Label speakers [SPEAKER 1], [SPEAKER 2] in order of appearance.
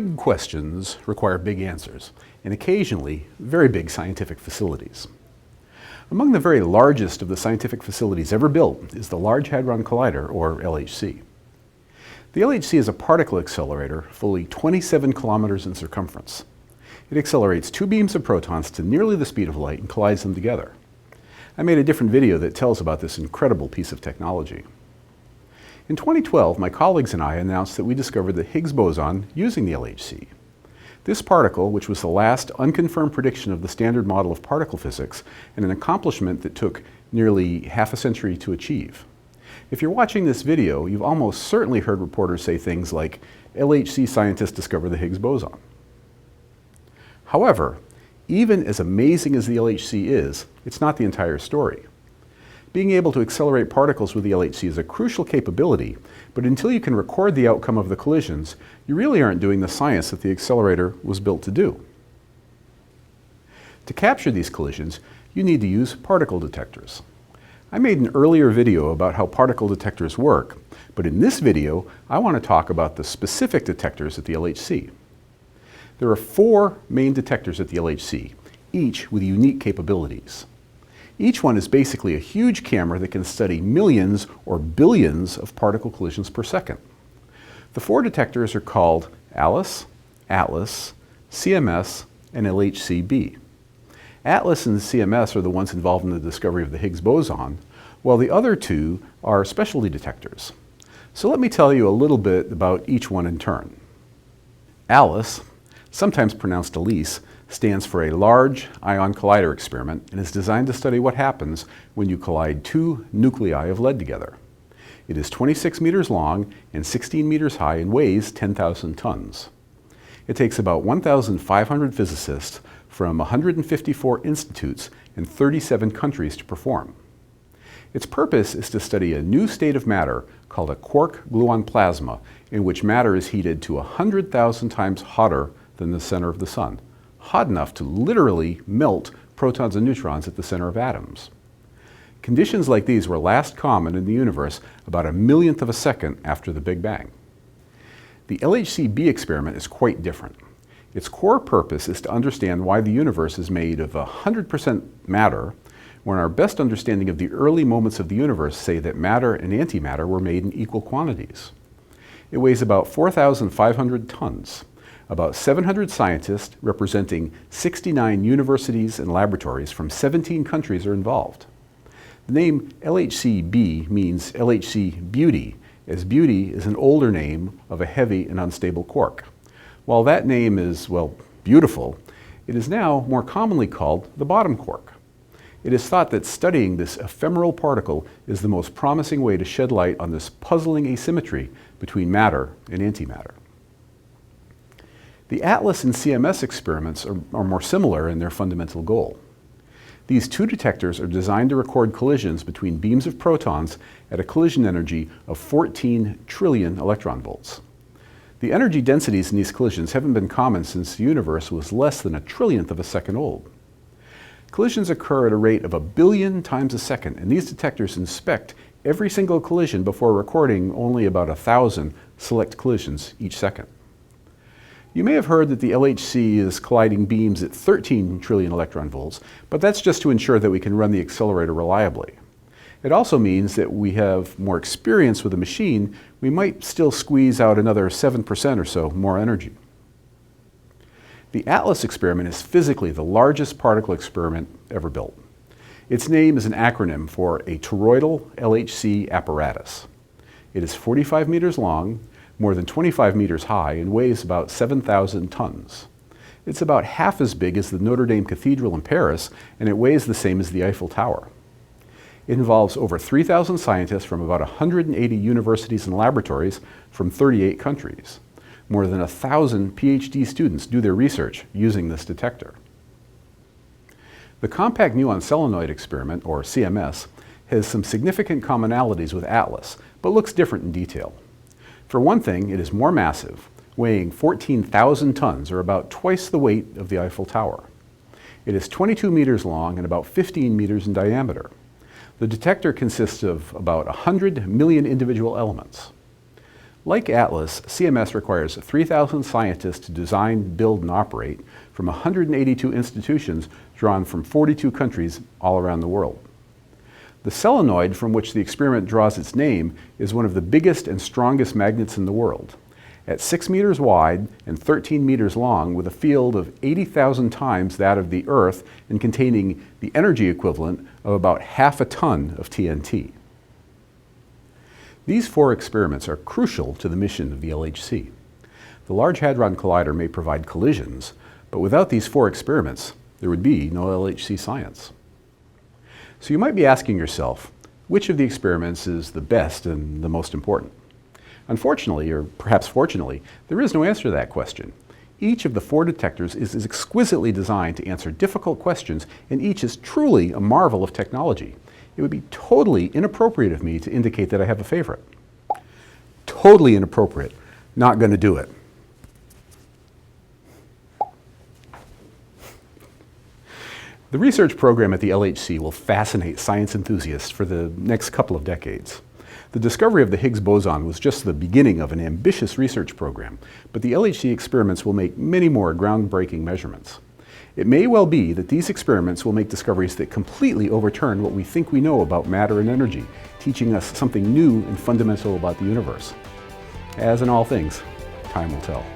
[SPEAKER 1] Big questions require big answers, and occasionally very big scientific facilities. Among the very largest of the scientific facilities ever built is the Large Hadron Collider, or LHC. The LHC is a particle accelerator fully 27 kilometers in circumference. It accelerates two beams of protons to nearly the speed of light and collides them together. I made a different video that tells about this incredible piece of technology. In 2012, my colleagues and I announced that we discovered the Higgs boson using the LHC. This particle, which was the last unconfirmed prediction of the standard model of particle physics, and an accomplishment that took nearly half a century to achieve. If you're watching this video, you've almost certainly heard reporters say things like, LHC scientists discovered the Higgs boson. However, even as amazing as the LHC is, it's not the entire story. Being able to accelerate particles with the LHC is a crucial capability, but until you can record the outcome of the collisions, you really aren't doing the science that the accelerator was built to do. To capture these collisions, you need to use particle detectors. I made an earlier video about how particle detectors work, but in this video, I want to talk about the specific detectors at the LHC. There are 4 main detectors at the LHC, each with unique capabilities. Each one is basically a huge camera that can study millions or billions of particle collisions per second. The 4 detectors are called ALICE, ATLAS, CMS, and LHCb. ATLAS and CMS are the ones involved in the discovery of the Higgs boson, while the other 2 are specialty detectors. So let me tell you a little bit about each one in turn. ALICE, sometimes pronounced ALICE, stands for a Large Ion Collider experiment and is designed to study what happens when you collide 2 nuclei of lead together. It is 26 meters long and 16 meters high and weighs 10,000 tons. It takes about 1,500 physicists from 154 institutes in 37 countries to perform. Its purpose is to study a new state of matter called a quark-gluon plasma, in which matter is heated to 100,000 times hotter than the center of the sun. Hot enough to literally melt protons and neutrons at the center of atoms. Conditions like these were last common in the universe about a millionth of a second after the Big Bang. The LHCb experiment is quite different. Its core purpose is to understand why the universe is made of 100% matter, when our best understanding of the early moments of the universe say that matter and antimatter were made in equal quantities. It weighs about 4,500 tons. About 700 scientists representing 69 universities and laboratories from 17 countries are involved. The name LHCb means LHC beauty, as beauty is an older name of a heavy and unstable quark. While that name is, well, beautiful, it is now more commonly called the bottom quark. It is thought that studying this ephemeral particle is the most promising way to shed light on this puzzling asymmetry between matter and antimatter. The ATLAS and CMS experiments are more similar in their fundamental goal. These 2 detectors are designed to record collisions between beams of protons at a collision energy of 14 trillion electron volts. The energy densities in these collisions haven't been common since the universe was less than a trillionth of a second old. Collisions occur at a rate of 1 billion times a second, and these detectors inspect every single collision before recording only about 1,000 select collisions each second. You may have heard that the LHC is colliding beams at 13 trillion electron volts, but that's just to ensure that we can run the accelerator reliably. It also means that we have more experience with the machine, we might still squeeze out another 7% or so more energy. The ATLAS experiment is physically the largest particle experiment ever built. Its name is an acronym for a toroidal LHC apparatus. It is 45 meters long, more than 25 meters high, and weighs about 7,000 tons. It's about half as big as the Notre Dame Cathedral in Paris, and it weighs the same as the Eiffel Tower. It involves over 3,000 scientists from about 180 universities and laboratories from 38 countries. More than 1,000 PhD students do their research using this detector. The Compact Muon Solenoid experiment, or CMS, has some significant commonalities with ATLAS, but looks different in detail. For one thing, it is more massive, weighing 14,000 tons, or about twice the weight of the Eiffel Tower. It is 22 meters long and about 15 meters in diameter. The detector consists of about 100 million individual elements. Like Atlas, CMS requires 3,000 scientists to design, build, and operate from 182 institutions drawn from 42 countries all around the world. The solenoid from which the experiment draws its name is one of the biggest and strongest magnets in the world. At 6 meters wide and 13 meters long, with a field of 80,000 times that of the Earth and containing the energy equivalent of about half a ton of TNT. These 4 experiments are crucial to the mission of the LHC. The Large Hadron Collider may provide collisions, but without these 4 experiments, there would be no LHC science. So you might be asking yourself, which of the experiments is the best and the most important? Unfortunately, or perhaps fortunately, there is no answer to that question. Each of the 4 detectors is exquisitely designed to answer difficult questions, and each is truly a marvel of technology. It would be totally inappropriate of me to indicate that I have a favorite. Totally inappropriate. Not going to do it. The research program at the LHC will fascinate science enthusiasts for the next couple of decades. The discovery of the Higgs boson was just the beginning of an ambitious research program, but the LHC experiments will make many more groundbreaking measurements. It may well be that these experiments will make discoveries that completely overturn what we think we know about matter and energy, teaching us something new and fundamental about the universe. As in all things, time will tell.